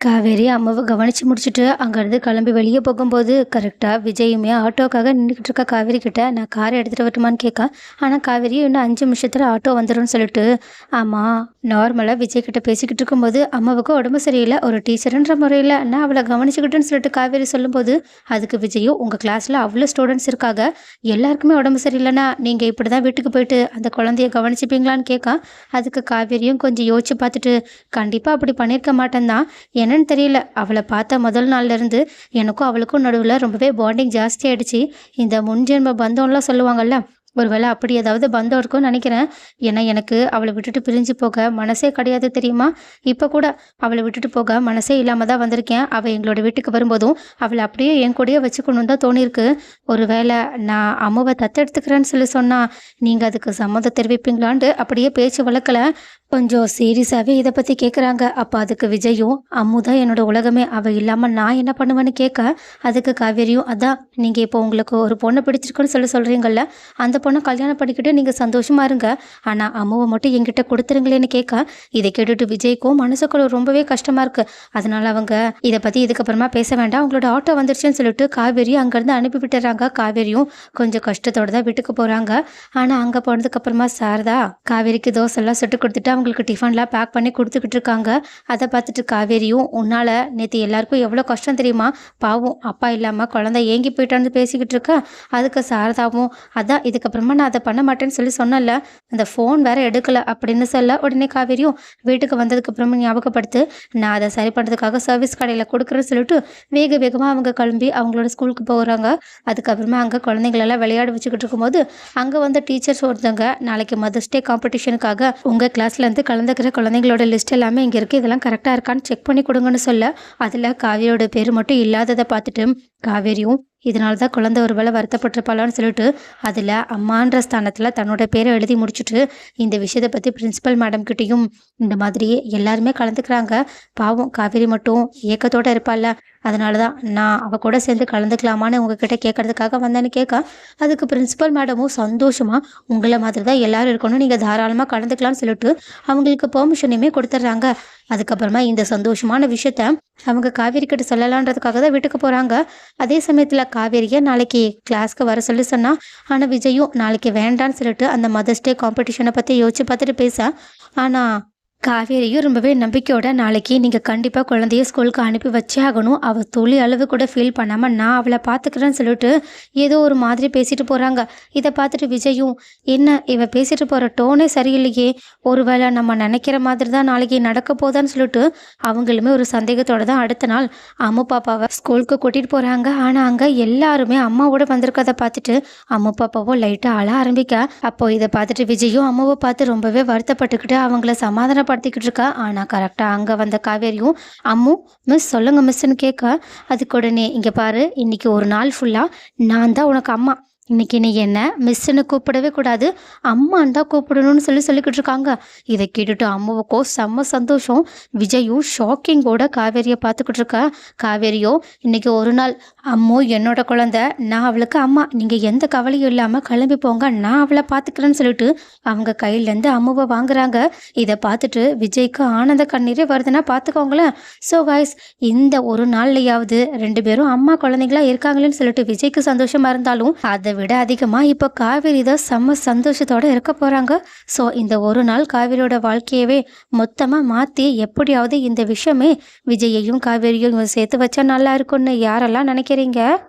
காவேரி அம்மாவை கவனிச்சு முடிச்சுட்டு அங்கேருந்து கிளம்பி வெளியே போகும்போது கரெக்டாக விஜயுமே ஆட்டோக்காக நின்றுக்கிட்டு இருக்க காவேரி கிட்ட நான் காரை எடுத்துகிட்டு வரட்டுமான்னு கேட்க. ஆனால் காவேரி இன்னும் 5 நிமிஷத்தில் ஆட்டோ வந்துடும்னு சொல்லிட்டு ஆமாம் நார்மலாக விஜய் கிட்ட பேசிக்கிட்டு இருக்கும்போது அம்மாவுக்கு உடம்பு சரியில்லை, ஒரு டீச்சருன்ற முறையில் நான் அவளை கவனிச்சுக்கிட்டுன்னு சொல்லிட்டு காவேரி சொல்லும்போது அதுக்கு விஜயும் உங்கள் கிளாஸில் அவ்வளோ ஸ்டூடெண்ட்ஸ் இருக்காங்க, எல்லாருக்குமே உடம்பு சரியில்லைன்னா நீங்கள் இப்படி தான் வீட்டுக்கு போயிட்டு அந்த குழந்தைய கவனிச்சுப்பீங்களான்னு கேட்க. அதுக்கு காவேரியும் கொஞ்சம் யோசிச்சு பார்த்துட்டு கண்டிப்பாக அப்படி பண்ணியிருக்க மாட்டேன் தான், என்னன்னு தெரியல. அவளை பார்த்த முதல் நாள்லேருந்து எனக்கும் அவளுக்கும் நடுவில் ரொம்பவே பாண்டிங் ஜாஸ்தி ஆயிடுச்சு. இந்த முன்ஜென்ம பந்தம்லாம் சொல்லுவாங்கல்ல, ஒருவேளை அப்படி ஏதாவது பந்தம் இருக்கும்னு நினைக்கிறேன். ஏன்னா எனக்கு அவளை விட்டுட்டு பிரிஞ்சு போக மனசே கிடையாது தெரியுமா. இப்போ கூட அவளை விட்டுட்டு போக மனசே இல்லாமல் தான் வந்திருக்கேன். அவள் எங்களோட வீட்டுக்கு வரும்போதும் அவளை அப்படியே என் கூடயே வச்சுக்கணும் தான் தோணியிருக்கு. ஒருவேளை நான் அம்மாவை தத்தெடுத்துக்கிறேன்னு சொல்லி சொன்னால் நீங்கள் அதுக்கு சம்மதம் தெரிவிப்பீங்களான்ட்டு அப்படியே பேச்சு வளர்க்கல, கொஞ்சம் சீரியஸாகவே இதை பற்றி கேட்குறாங்க. அப்போ அதுக்கு விஜயும் அம்மு தான் என்னோட உலகமே, அவள் இல்லாமல் நான் என்ன பண்ணுவேன்னு கேட்க. அதுக்கு காவேரியும் அதான் நீங்கள் இப்போ உங்களுக்கு ஒரு பொண்ணை பிடிச்சிருக்குன்னு சொல்கிறீங்கல்ல, அந்த பொண்ணை கல்யாணம் பண்ணிக்கிட்டு நீங்கள் சந்தோஷமாக இருங்க, ஆனால் அம்முவை மட்டும் என்கிட்ட கொடுத்துருங்களேன்னு கேட்க. இதை கேட்டுட்டு விஜய்க்கும் மனசுக்குள்ள ரொம்பவே கஷ்டமாக இருக்குது. அதனால் அவங்க இதை பற்றி இதுக்கப்புறமா பேச வேண்டாம், அவங்களோட ஆட்டோ வந்துருச்சுன்னு சொல்லிட்டு காவேரி அங்கேருந்து அனுப்பி விட்டுறாங்க. காவேரியும் கொஞ்சம் கஷ்டத்தோடு தான் வீட்டுக்கு போகிறாங்க. ஆனால் அங்கே போனதுக்கப்புறமா சாரதா காவேரிக்கு தோசைலாம் சுட்டு கொடுத்துட்டு அவங்களுக்கு டிஃபன்லாம் பேக் பண்ணி கொடுத்துக்கிட்டு இருக்காங்க. அதை பார்த்துட்டு காவேரியும் உன்னால் நேற்று எல்லாருக்கும் எவ்வளோ கஷ்டம் தெரியுமா, பாவம் அப்பா இல்லாமல் குழந்தை ஏங்கி போயிட்டான்னு பேசிக்கிட்டு இருக்கா. அதுக்கு சாரதாவும் அதான் இதுக்கப்புறமா நான் அதை பண்ண மாட்டேன்னு சொல்லி சொன்னல, அந்த ஃபோன் வேற எடுக்கலை அப்படின்னு சொல்ல. உடனே காவேரியும் வீட்டுக்கு வந்ததுக்கப்புறமா ஞாபகப்படுத்து, நான் அதை சரி பண்ணுறதுக்காக சர்வீஸ் கடையில் கொடுக்குறேன்னு சொல்லிட்டு வேக வேகமாக அவங்க கிளம்பி அவங்களோட ஸ்கூலுக்கு போகிறாங்க. அதுக்கப்புறமா அங்கே குழந்தைங்களெல்லாம் விளையாட வச்சுக்கிட்டு இருக்கும்போது அங்கே வந்து டீச்சர்ஸ் ஒருத்தவங்க நாளைக்கு மதர்ஸ் டே காம்படிஷனுக்காக உங்கள் கிளாஸில் கலந்துக்கிற குழந்தைங்களோட லிஸ்ட் எல்லாமே இங்கே இருக்குது, இதெல்லாம் கரெக்டாக இருக்கான்னு செக் பண்ணி கொடுங்கன்னு சொல்ல. அதில் காவேரியோட பேர் மட்டும் இல்லாததை பார்த்துட்டு காவேரியும் இதனால தான் குழந்தை ஒரு வேளை வருத்தப்பட்டிருப்பாளான்னு சொல்லிட்டு அதில் அம்மான்ற ஸ்தானத்தில் தன்னோட பேரை எழுதி முடிச்சுட்டு இந்த விஷயத்தை பற்றி பிரின்சிபல் மேடம் கிட்டேயும் இந்த மாதிரி எல்லாருமே கலந்துக்கிறாங்க, பாவம் காவேரி மட்டும் ஏக்கத்தோடு இருப்பாள்ல, அதனால தான் நான் அவள் கூட சேர்ந்து கலந்துக்கலாமான்னு உங்ககிட்ட கேட்கறதுக்காக வந்தேன்னு கேட்க. அதுக்கு பிரின்சிபல் மேடமும் சந்தோஷமாக உங்களை மாதிரி தான் எல்லோரும் இருக்கணும், நீங்கள் தாராளமாக கலந்துக்கலாம்னு சொல்லிட்டு அவங்களுக்கு பெர்மிஷனையுமே கொடுத்துட்றாங்க. அதுக்கப்புறமா இந்த சந்தோஷமான விஷயத்த அவங்க காவேரி கிட்ட சொல்லலான்றதுக்காக தான் வீட்டுக்கு போகிறாங்க. அதே சமயத்தில் காவேரியை நாளைக்கு கிளாஸ்க்கு வர சொல்லி சொன்னா. ஆனால் விஜயும் நாளைக்கு வேண்டான்னு சொல்லிட்டு அந்த மதர்ஸ் டே காம்படிஷனை பற்றி யோசிச்சு பார்த்துட்டு பேச. ஆனால் காவேரியும் ரொம்பவே நம்பிக்கையோட நாளைக்கு நீங்கள் கண்டிப்பாக குழந்தைய ஸ்கூலுக்கு அனுப்பி வச்சே ஆகணும், அவள் துளி அளவு கூட ஃபீல் பண்ணாமல் நான் அவளை பார்த்துக்கிறேன்னு சொல்லிட்டு ஏதோ ஒரு மாதிரி பேசிட்டு போகிறாங்க. இதை பார்த்துட்டு விஜயும் என்ன இவ பேசிட்டு போகிற டோனே சரியில்லையே, ஒருவேளை நம்ம நினைக்கிற மாதிரி தான் நாளைக்கு நடக்க போதான்னு சொல்லிட்டு அவங்களுமே ஒரு சந்தேகத்தோடு தான் அடுத்த நாள் அம்மு பாப்பாவை ஸ்கூலுக்கு கூட்டிகிட்டு போகிறாங்க. ஆனால் அங்கே எல்லாருமே அம்மாவோட வந்திருக்கதை பார்த்துட்டு அம்மு பாப்பாவும் லைட்டாக அழ ஆரம்பிக்க. அப்போது இதை பார்த்துட்டு விஜயும் அம்மாவை பார்த்து ரொம்பவே வருத்தப்பட்டுக்கிட்டு அவங்கள சமாதானப்படுத்திக்கிட்டு இருக்கா. ஆனால் கரெக்டாக அங்கே வந்த காவேரியும் அம்மு மிஸ் சொல்லுங்க மிஸ்ன்னு கேட்க. அதுக்கு உடனே இங்கே பாரு, இன்னைக்கு ஒரு நாள் ஃபுல்லாக நான் தான் உனக்கு அம்மா, இன்னைக்கு நீ என்ன மிஸ்ஸுன்னு கூப்பிடவே கூடாது, அம்மான்னு தான் கூப்பிடணும்னு சொல்லிக்கிட்டு இருக்காங்க. இதை கேட்டுட்டு அம்மாவுக்கோ செம்ம சந்தோஷம். விஜயும் ஷாக்கிங்கோட காவேரியை பார்த்துக்கிட்டு இருக்கா. காவேரியோ இன்னைக்கு ஒரு நாள் அம்மு என்னோட குழந்தை, நான் அவளுக்கு அம்மா, நீங்கள் எந்த கவலையும் இல்லாமல் கிளம்பி போங்க, நான் அவளை பார்த்துக்கிறேன்னு சொல்லிட்டு அவங்க கையிலேருந்து அம்முவை வாங்குறாங்க. இதை பார்த்துட்டு விஜய்க்கு ஆனந்த கண்ணீரே வருதுன்னா பார்த்துக்கோங்களேன். ஸோ கைஸ், இந்த ஒரு நாள்லையாவது 2 பேரும் அம்மா குழந்தைங்களா இருக்காங்களேன்னு சொல்லிட்டு விஜய்க்கு சந்தோஷமா இருந்தாலும் அதை விட அதிகமாக இப்போ காவேரி தான் செம்ம சந்தோஷத்தோடு இருக்க போகிறாங்க. ஸோ இந்த ஒரு நாள் காவேரியோட வாழ்க்கையவே மொத்தமாக மாற்றி எப்படியாவது இந்த விஷயமே விஜயையும் காவேரியும் சேர்த்து வச்சா நல்லா இருக்கும்னு யாரெல்லாம் நினைக்கிறீங்க?